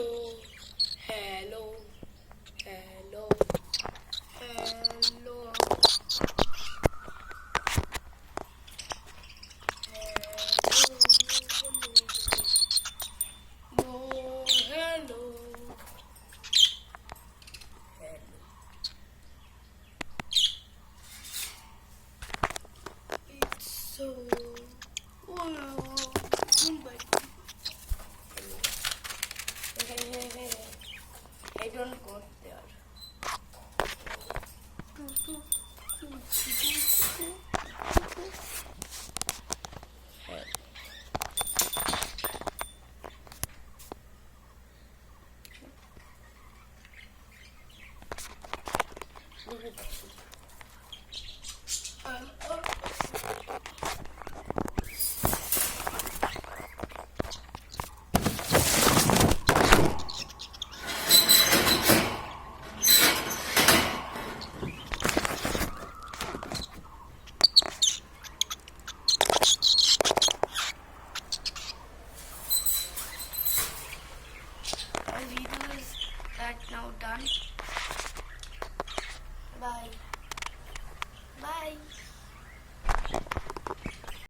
Hello, hello, hello, hello, hello, hello, hello. It's so. Oh, Mumbai. I don't go there. Our video is right now done. Bye. Bye.